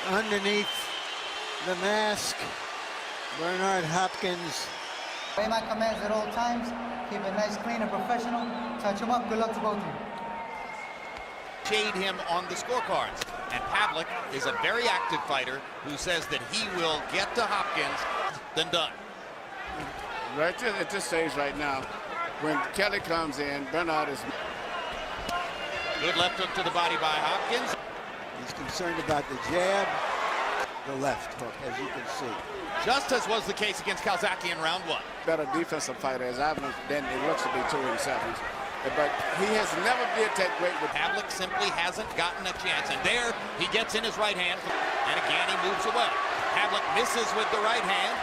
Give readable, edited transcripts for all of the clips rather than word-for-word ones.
underneath the mask, Bernard Hopkins. Obey my commands at all times. Keep it nice, clean, and professional. Touch him up. Good luck to both of you. Shade him on the scorecards. And Pavlik is a very active fighter who says that he will get to Hopkins than done. Right at this stage right now, when Kelly comes in, Bernard is... Good left hook to the body by Hopkins. He's concerned about the jab, the left hook, as you can see. Just as was the case against Calzaghe in round one. Better defensive fighter as I've known than it looks to be 2 in 7s. But he has never been that great with... Pavlik simply hasn't gotten a chance. And there, he gets in his right hand. And again, he moves away. Pavlik misses with the right hand.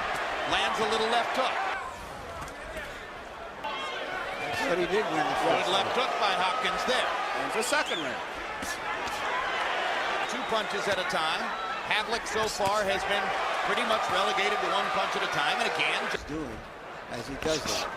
Lands a little left hook. But he did win the first. Good left hook by Hopkins there. And for second round. 2 punches at a time. Pavlik so far has been pretty much relegated to 1 punch at a time. And again, just doing as he does that.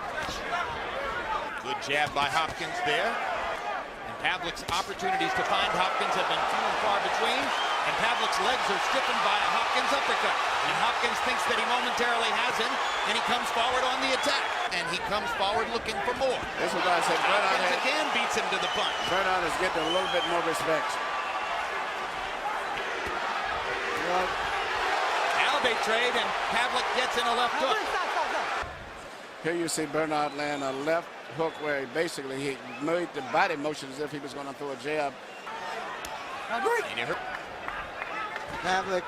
Good jab by Hopkins there. And Pavlik's opportunities to find Hopkins have been few and far between. And Pavlik's legs are stiffened by a Hopkins uppercut. And Hopkins thinks that he momentarily has him, and he comes forward on the attack. And he comes forward looking for more. This is why I said Hopkins again beats him to the punch. Bernard is getting a little bit more respect. Well, Elbow trade, and Pavlik gets in a left hook. Here you see Bernard land a left hook where he made the body motion as if he was going to throw a jab. Pavlik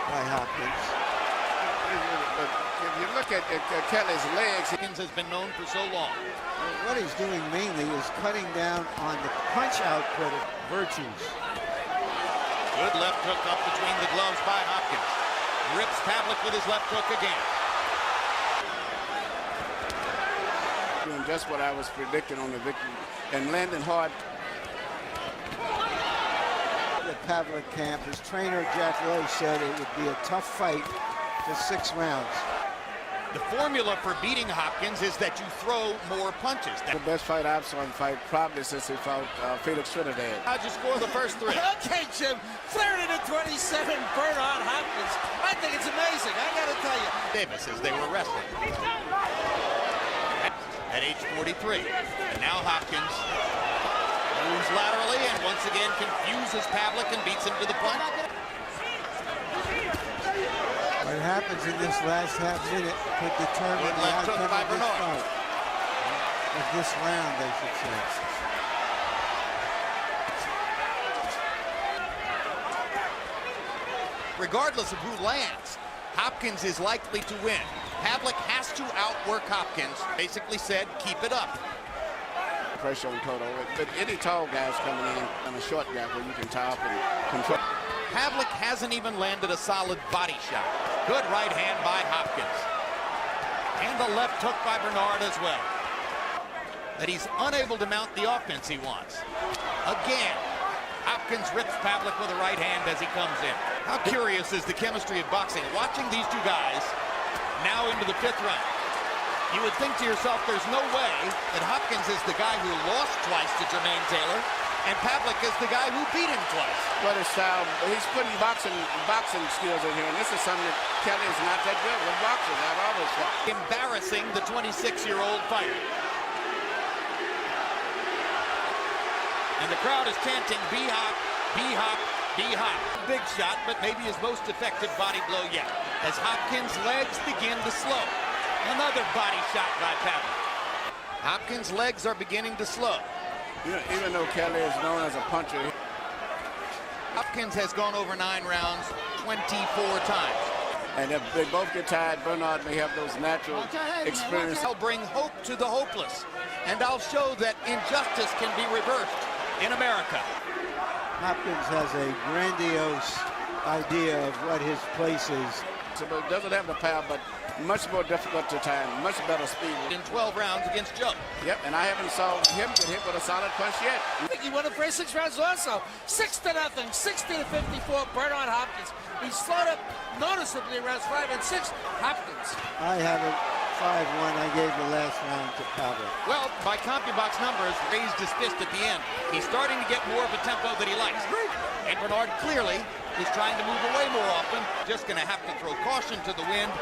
by Hopkins. But if you look at Kelly's legs, Hopkins has been known for so long. What he's doing mainly is cutting down on the punch output of Virtues. Good left hook up between the gloves by Hopkins. Rips Pavlik with his left hook again. doing just what I was predicting on the victory and landing hard. The Pavlik camp, his trainer Jack Lowe said it would be a tough fight for 6 rounds. The formula for beating Hopkins is that you throw more punches. The best fight I've saw him fight probably since he fought Felix Trinidad. How'd you score the first 3? Okay, Jim, 30-27, Bernard Hopkins. I think it's amazing, I gotta tell you. Davis as they were wrestling. At age 43. And now Hopkins moves laterally and once again confuses Pavlik and beats him to the punch. What happens in this last half minute could determine the outcome of this fight. Of this round, I should say. Regardless of who lands, Hopkins is likely to win. Pavlik has to outwork Hopkins. Basically said, keep it up. Pressure on Toto. But any tall guys coming in on a short gap where you can tie up and control. Pavlik hasn't even landed a solid body shot. Good right hand by Hopkins. And the left hook by Bernard as well. That he's unable to mount the offense he wants. Again, Hopkins rips Pavlik with a right hand as he comes in. How curious is the chemistry of boxing? Watching these two guys now into the 5th round. You would think to yourself, there's no way that Hopkins is the guy who lost twice to Jermaine Taylor, and Pavlik is the guy who beat him twice. What his style, he's putting boxing skills in here, and this is something that Kelly is not that good with boxing. I've always thought. Embarrassing the 26-year-old fighter. And the crowd is chanting, B-Hop, B-Hop, B-Hop. Big shot, but maybe his most effective body blow yet. As Hopkins' legs begin to slow. Another body shot by Pavlik. Hopkins' legs are beginning to slow. You know, even though Kelly is known as a puncher, Hopkins has gone over 9 rounds 24 times. And if they both get tired, Bernard may have those natural experiences. I'll bring hope to the hopeless, and I'll show that injustice can be reversed in America. Hopkins has a grandiose idea of what his place is. So it doesn't have the power, but much more difficult to time, much better speed. In 12 rounds against Joe. Yep, and I haven't saw him get hit with a solid punch yet. I think he won the first 6 rounds also. 6-0, 60-54, Bernard Hopkins. He slowed up noticeably in rounds 5 and 6. Hopkins. I have a 5-1. I gave the last round to Pavlik. Well, by CompuBox numbers, raised his fist at the end. He's starting to get more of a tempo that he likes. And Bernard clearly is trying to move away more often. Just going to have to throw caution to the wind.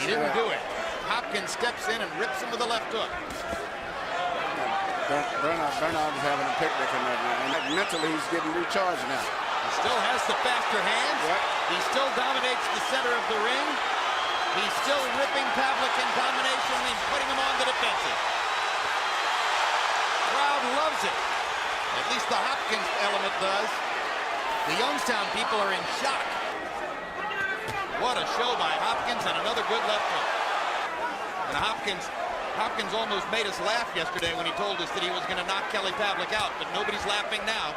He didn't do it. Hopkins steps in and rips him with a left hook. Bernard is having a picnic in that now. And mentally, he's getting recharged now. He still has the faster hands. Yep. He still dominates the center of the ring. He's still ripping Pavlik in combination and putting him on the defensive. Crowd loves it. At least the Hopkins element does. The Youngstown people are in shock. What a show by Hopkins, and another good left hook. And Hopkins almost made us laugh yesterday when he told us that he was going to knock Kelly Pavlik out, but nobody's laughing now.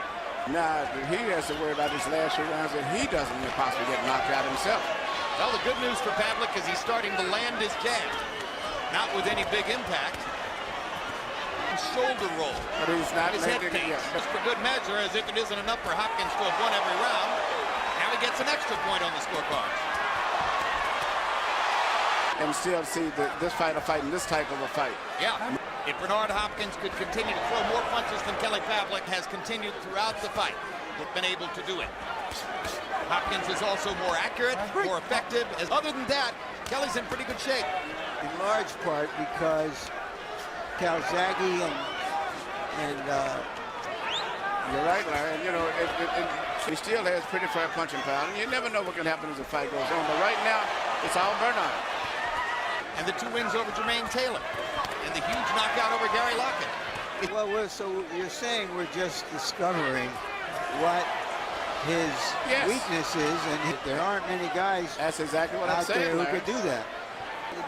Now, he has to worry about his last 3 rounds that he doesn't possibly get knocked out himself. Well, the good news for Pavlik is he's starting to land his jab. Not with any big impact. Shoulder roll. But he's not his head making it. just for good measure, as if it isn't enough for Hopkins to have won every round. Now he gets an extra point on the scorecard. And still see this fighter fighting this type of a fight. Yeah. If Bernard Hopkins could continue to throw more punches than Kelly Pavlik has continued throughout the fight, he's been able to do it. Hopkins is also more accurate, more effective. Other than that, Kelly's in pretty good shape. In large part because Calzaghe and you're right, Larry. And, you know, he still has pretty fair punching power. And you never know what can happen as the fight goes on. But right now, it's all Bernard. And the 2 wins over Jermaine Taylor. And the huge knockout over Gary Lockett. Well, so you're saying we're just discovering what his weakness is, and there aren't many guys That's exactly what I'm out saying, there who Larry. could do that.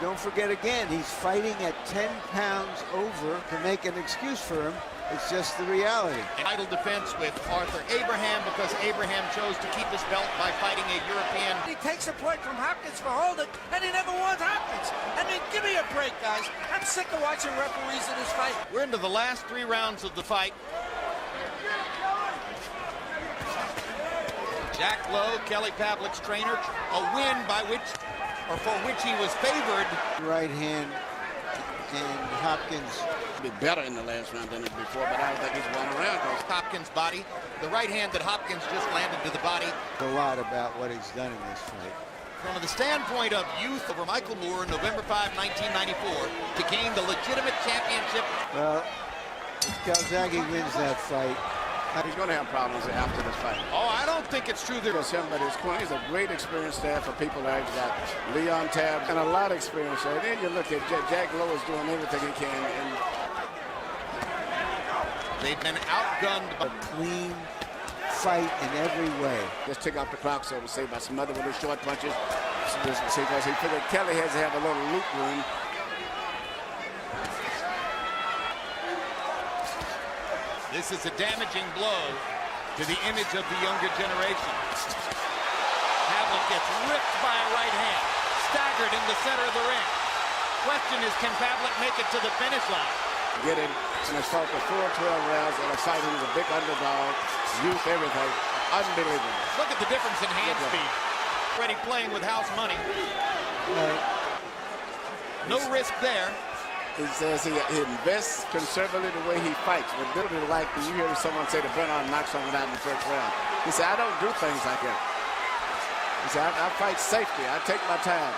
Don't forget again, he's fighting at 10 pounds over. To make an excuse for him, it's just the reality. An idle defense with Arthur Abraham, because Abraham chose to keep his belt by fighting a European. He takes a point from Hopkins for holding, and he never wants Hopkins. I mean, give me a break, guys. I'm sick of watching referees in this fight. We're into the last 3 rounds of the fight. Jack Lowe, Kelly Pavlik's trainer, a win for which he was favored. Right hand, and Hopkins Be better in the last round than before, but I don't think he's won a round. Hopkins' body, the right hand that Hopkins just landed to the body. a lot about what he's done in this fight. From the standpoint of youth over Michael Moore, November 5, 1994, to gain the legitimate championship. Well, if Calzaghe wins that fight, He's going to have problems after this fight. Oh, I don't think it's true. Because him, but he's a great experience there for people that have got Leon Tabb and a lot of experience there. Then you look at Jack Lowe is doing everything he can. And they've been outgunned. a clean fight in every way. just took off the clock, so to say, by some other little short punches. Because he figured Kelly has to have a little loop room. This is a damaging blow to the image of the younger generation. Pavlik gets ripped by a right hand, staggered in the center of the ring. Question is, can Pavlik make it to the finish line? Get him and it's fought for 4-12 rounds in a fight. He was a big underdog, youth, everything. Unbelievable. Look at the difference in hand speed. Already playing with house money. No risk there. He says he invests conservatively the way he fights. But literally, like you hear someone say that Bernard knocks someone out in the first round. He said, I don't do things like that. He said, I fight safety. I take my time.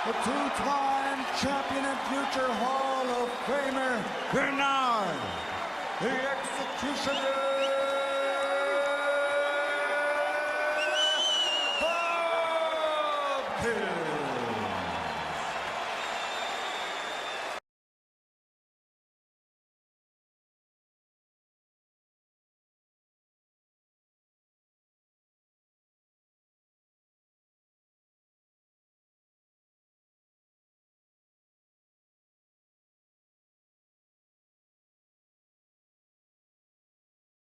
The two-time champion and future Hall of Famer, Bernard, the Executioner